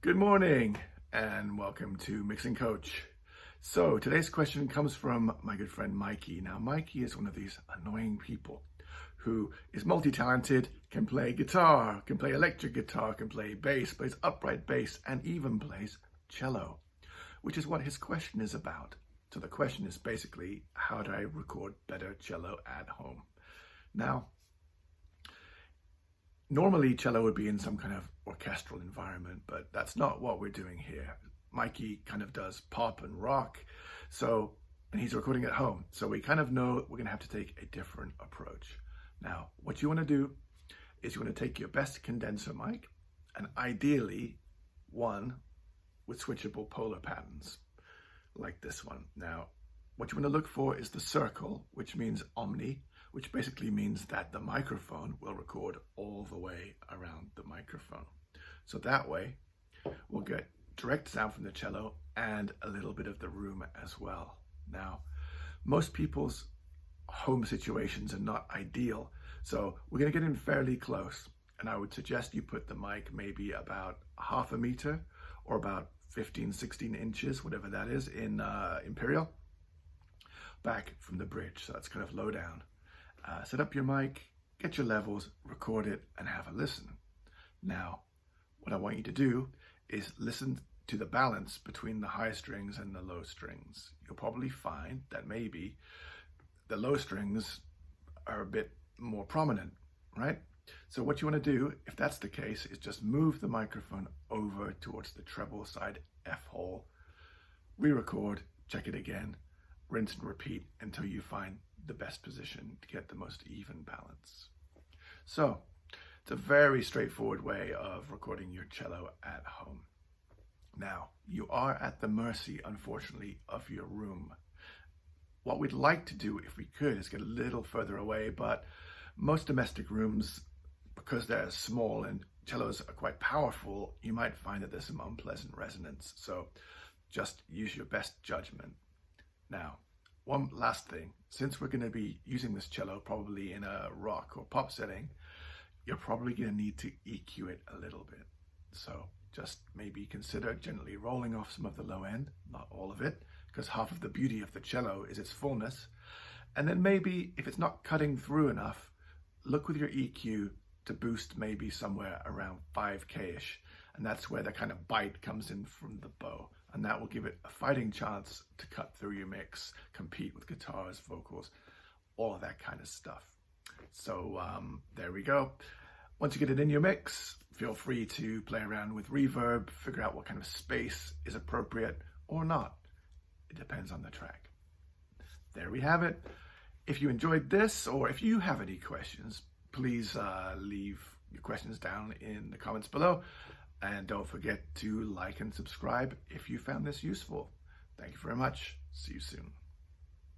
Good morning and welcome to Mixing Coach. So today's question comes from my good friend Mikey. Now Mikey is one of these annoying people who is multi-talented, can play guitar, can play electric guitar, can play bass, plays upright bass, and even plays cello, which is what his question is about. So the question is basically, how do I record better cello at home? Now, normally cello would be in some kind of orchestral environment, but that's not what we're doing here. Mikey kind of does pop and rock, and he's recording at home. So we kind of know we're gonna have to take a different approach. Now, what you wanna do is you wanna take your best condenser mic, and ideally one with switchable polar patterns, like this one. Now, what you wanna look for is the circle, which means omni, which basically means that the microphone will record all the way around the microphone. So that way, we'll get direct sound from the cello and a little bit of the room as well. Now, most people's home situations are not ideal, so we're gonna get in fairly close. And I would suggest you put the mic maybe about half a meter or about 15, 16 inches, whatever that is, in imperial, back from the bridge. So that's kind of low down. Set up your mic, get your levels, record it, and have a listen. Now, what I want you to do is listen to the balance between the high strings and the low strings. You'll probably find that maybe the low strings are a bit more prominent, right? So what you want to do, if that's the case, is just move the microphone over towards the treble side F hole, re-record, check it again, rinse and repeat until you find the best position to get the most even balance. So it's a very straightforward way of recording your cello at home. Now, you are at the mercy, unfortunately, of your room. What we'd like to do, if we could, is get a little further away, but most domestic rooms, because they're small and cellos are quite powerful, you might find that there's some unpleasant resonance. So just use your best judgment. Now, one last thing, since we're going to be using this cello probably in a rock or pop setting, you're probably going to need to EQ it a little bit. So just maybe consider gently rolling off some of the low end, not all of it, because half of the beauty of the cello is its fullness. And then maybe if it's not cutting through enough, look with your EQ to boost maybe somewhere around 5K-ish. And that's where the kind of bite comes in from the bow. And that will give it a fighting chance to cut through your mix, compete with guitars, vocals, all of that kind of stuff. So there we go. Once you get it in your mix, feel free to play around with reverb, figure out what kind of space is appropriate or not. It depends on the track. There we have it. If you enjoyed this, or if you have any questions, please leave your questions down in the comments below. And don't forget to like and subscribe if you found this useful. Thank you very much. See you soon.